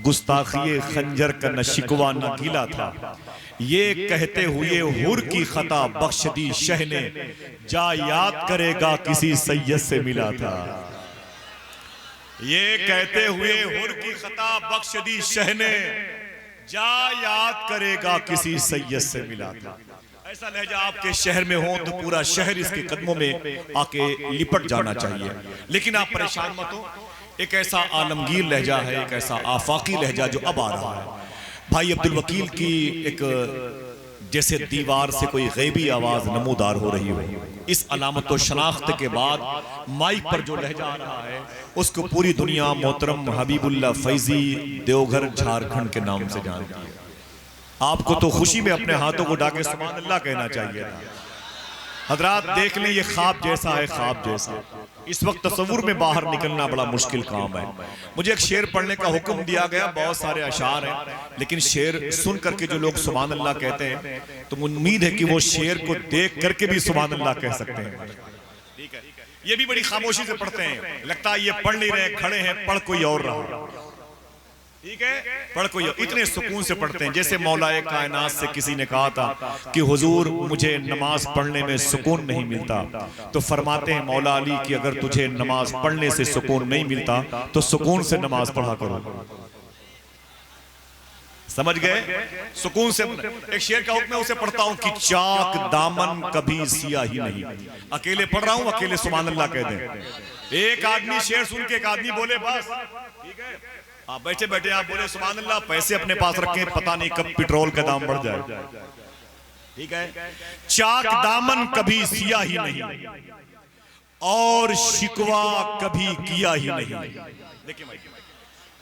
गुस्ताखिए खंजर का न शिकवा न गीला था। ये कहते हुए हुर की खता बख्श दी शह ने, जा याद करेगा किसी सैयद से मिला था। ये कहते हुए हुर की खता बख्श दी शह ने, जा याद करेगा किसी सैयद से मिला था। ऐसा लहजा आपके शहर में हो तो पूरा शहर इसके कदमों में आके लिपट जाना चाहिए। लेकिन आप परेशान मत हो, एक ऐसा आलमगीर लहजा है, एक ऐसा आफाकी लहजा जो अब आ रहा है। भाई अब्दुल वकील की एक जैसे दीवार से कोई गैबी आवाज नमूदार हो रही हो, इस अलामत व शनाख्त के बाद माइक पर जो लहजा आ रहा है उसको पूरी दुनिया मोहतरम हबीबुल्लाह फैजी देवघर झारखंड के नाम से जानती है। आपको तो खुशी में अपने हाथों को उठा के सुभान अल्लाह कहना चाहिए था। हजरात देख लें, ये ख्वाब जैसा है, ख्वाब जैसा। इस वक्त तस्वुर में बाहर निकलना बड़ा मुश्किल काम है। मुझे एक शेर पढ़ने का हुक्म दिया गया, बहुत सारे अशार हैं, लेकिन शेर सुन करके जो लोग सुभान अल्लाह कहते हैं तो उम्मीद है कि वो शेर को देख करके भी सुभान अल्लाह कह सकते हैं। ठीक है, ये भी बड़ी खामोशी से पढ़ते हैं, लगता है ये पढ़ नहीं रहे, खड़े हैं, पढ़ कोई और रहा। ठीक है, पढ़ कोई इतने सुकून से पढ़ते हैं जैसे मौलाए कायनात से किसी ने कहा था कि हुजूर मुझे नमाज पढ़ने में सुकून नहीं मिलता, तो फरमाते हैं मौला अली कि अगर तुझे नमाज पढ़ने से सुकून नहीं मिलता तो सुकून से नमाज पढ़ा करो। समझ गए? सुकून से। एक शेर का हुक्म है, उसे पढ़ता हूं कि चाक दामन कभी सिया ही नहीं। अकेले पढ़ रहा हूं, अकेले सुभान अल्लाह कह दें। एक आदमी शेर सुन के एक आदमी बोले बस, ठीक है, आप बैठे बैठे आप बोले सुभान अल्लाह, पैसे अपने पास रखें, पता नहीं कब पेट्रोल का दाम बढ़ जाए। ठीक है, चाक दामन कभी सिया ही नहीं और शिकवा कभी किया ही नहीं। देखिए भाई,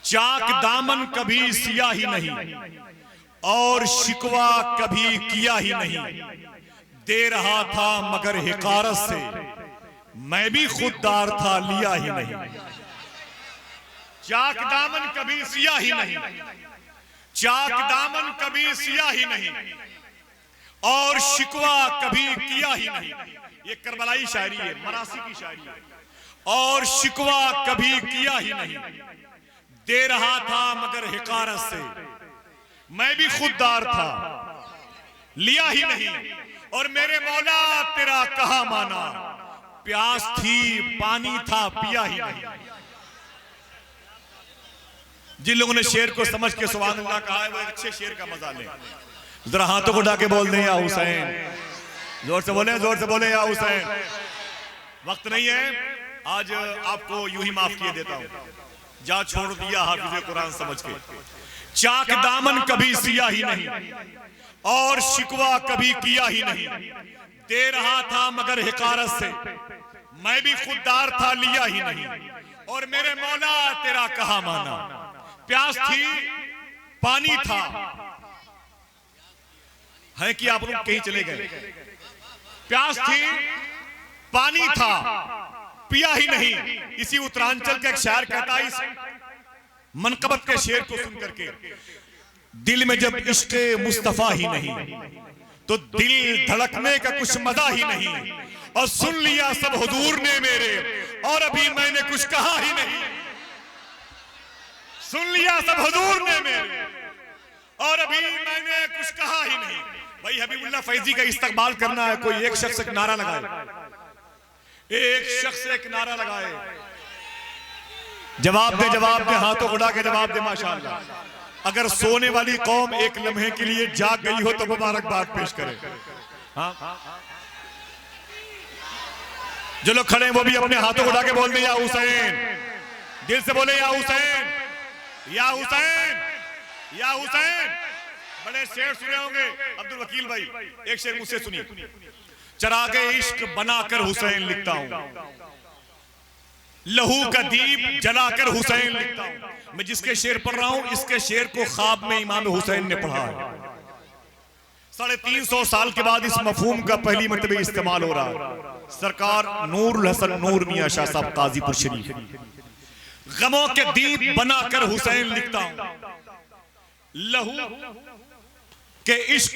चाक दामन कभी सिया ही नहीं और शिकवा कभी किया ही नहीं। दे रहा था मगर हिकारत से, मैं भी खुददार था लिया ही नहीं। चाक दामन कभी सिया ही नहीं, चाक दामन कभी सिया ही नहीं और शिकवा कभी किया ही नहीं। ये करबलाई शायरी है, मरासी की शायरी है। और शिकवा कभी किया ही नहीं, दे रहा था मगर हिकारत से, मैं भी खुददार था लिया ही नहीं। और मेरे मौला तेरा कहा माना, प्यास थी पानी था पिया ही नहीं। जिन लोगों ने शेर को समझ के सुभान अल्लाह कहा है वो एक अच्छे शेर का मजा लें। जरा हाथों को उठा के बोल दें या हुसैन, जोर से बोले, जोर से बोले या हुसैन। वक्त नहीं है, आज आपको यूं ही माफ किए देता हूं, जा छोड़ दिया हाफिज़े कुरान समझ के। चाक दामन कभी सिया ही नहीं और शिकवा कभी किया ही नहीं। दे रहा था मगर हिकारत से, मैं भी खुददार था लिया ही नहीं। और मेरे मौला तेरा कहा माना, प्यास थी पानी था। है कि आप लोग कहीं चले गए? प्यास थी पानी था पिया ही नहीं। इसी उत्तरांचल का एक शायर कहता है, इस मनकबत के शेर को सुन करके, दिल में जब इश्क़े मुस्तफा ही नहीं तो दिल धड़कने का कुछ मजा ही नहीं। और सुन लिया सब हुजूर ने मेरे और अभी मैंने कुछ कहा ही नहीं। सुन लिया सब हुजूर ने मेरे और अभी मैंने कुछ कहा ही नहीं। भाई हबीबुल्लाह फैजी का इस्तकबाल करना है, कोई एक शख्स एक नारा लगाए, एक शख्स एक नारा लगाए, जवाब दे, जवाब दे, हाथों उड़ा के जवाब दे। माशाअल्लाह, अगर सोने वाली कौम एक लम्हे के लिए जाग गई हो तो मुबारकबाद पेश करे। हाँ, जो लोग खड़े हैं वो भी अपने हाथों उड़ा के बोल दे या हुसैन, दिल से बोले या हुसैन, या हुसैन, या हुसैन। बड़े शेर सुने होंगे अब्दुल वकील भाई, एक शेर मुझसे सुनिए। चरागे इश्क बनाकर हुसैन लिखता हूं, लहू का दीप जलाकर हुसैन लिखता हूं। मैं जिसके शेर पढ़ रहा हूं, इसके शेर को ख्वाब में इमाम हुसैन ने पढ़ा है। 350 साल के बाद इस मफहूम का पहली मर्तबा इस्तेमाल हो रहा है। सरकार नूरुल हसन नूर मियां शाह साहब काजीपुर शरीफ, गमों के दीप बनाकर हुसैन लिखता हूं, लहू के इश्क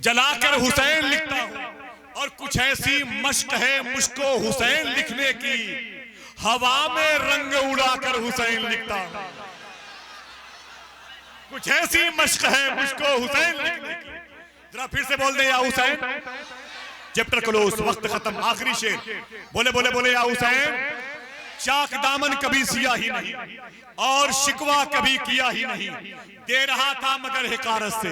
जलाकर हुसैन लिखता हूं। और कुछ ऐसी मश्क है मुझको हुसैन लिखने की, हवा में रंग उड़ाकर हुसैन लिखता हूं। कुछ ऐसी मश्क है मुझको हुसैन लिखने की। जरा फिर से बोल दे या हुसैन। चैप्टर क्लोज, वक्त खत्म, आखिरी शेर। बोले बोले बोले या हुसैन। चाक दामन कभी सिया ही नहीं और शिकवा कभी किया ही नहीं। दे रहा था मगर हिकारत से,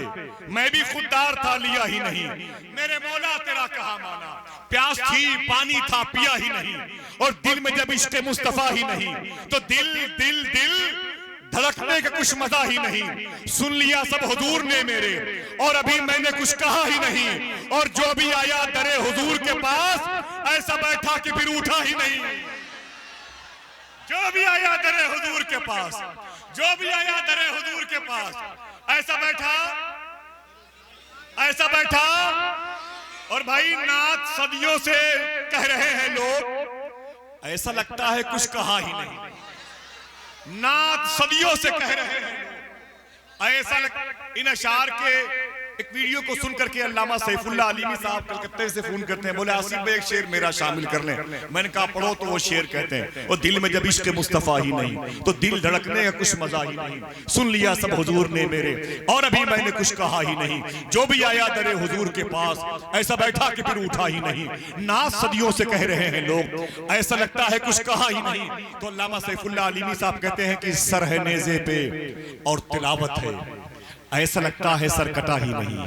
मैं भी खुददार था लिया ही नहीं। मेरे मौला तेरा कहा माना, प्यास थी पानी था पिया ही नहीं। और दिल में जब इश्क मुस्तफा ही नहीं तो दिल दिल दिल धड़कने का कुछ मजा ही नहीं। सुन लिया सब हुजूर ने मेरे और अभी मैंने कुछ कहा ही नहीं। और जो भी आया दरे हुजूर के पास ऐसा बैठा कि फिर उठा ही नहीं। जो भी आया दरे हुजूर के पास, जो भी आया दरे हुजूर के पास ऐसा बैठा, ऐसा बैठा। और भाई नात सदियों से कह रहे हैं लोग, ऐसा लगता है कुछ कहा ही नहीं। नात सदियों से कह रहे हैं ऐसा इन अशार के एक वीडियो को सुन करके अल्लामा सैफुल्लाह अलीमी साहब कलकत्ते से फोन करते हैं, बोले आसिफ भाई एक शेर मेरा शामिल कर लें। मैंने कहा पढ़ो, तो वो शेर कहते हैं, और दिल में जब इश्क मुस्तफा ही नहीं तो दिल धड़कने का कुछ मजा ही नहीं। सुन लिया सब हुजूर ने मेरे और अभी मैंने कुछ कहा ही नहीं। जो भी आया दरे हुजूर के पास ऐसा बैठा कि फिर उठा ही नहीं। नात सदियों से कह रहे हैं लोग, ऐसा लगता है कुछ कहा ही नहीं। तो अल्लामा सैफुल्लाह अलीमी साहब कहते हैं कि सर है नेज़े पे और तिलावत है, ऐसा लगता है सर कटा ही नहीं।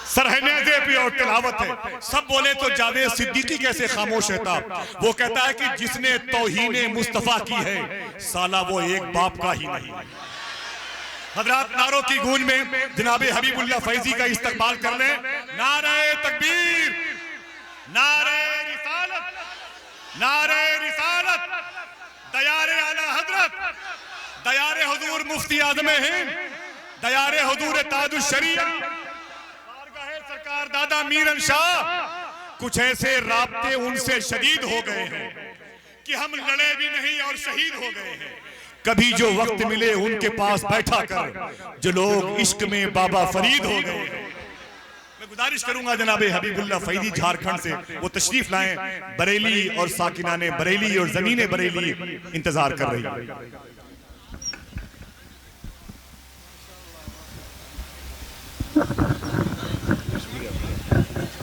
सर है नेज़े पे और तिलावत है। सब बोले तो जावेद सिद्दीकी कैसे खामोश रहता। वो कहता है कि जिसने तौहीने मुस्तफा की है साला वो एक बाप का ही नहीं। हजरात नारों की गूंज में जनाबे हबीबुल्लाह फैजी का इस्तकबाल कर ले। नारे तकबीर, नारे रिसालत, नारे रिसालत, दयारे आला हजरत, दयारे हुजूर मुफ्ती आज़म हिंद, दयारे हुजूर ताजुश शरीया, बारगाहे सरकार दादा मीरन शाह। कुछ ऐसे राब्ते उनसे शदीद हो गए हैं कि हम लड़े भी नहीं और शहीद हो गए हैं। कभी जो वक्त मिले उनके पास बैठा कर जो लोग इश्क में बाबा फरीद हो गए हैं। मैं गुजारिश करूंगा जनाबे हबीबुल्लाह फैजी झारखंड से वो तशरीफ लाएं। बरेली और साकिना ने बरेली और जमीने बरेली इंतजार कर रही है।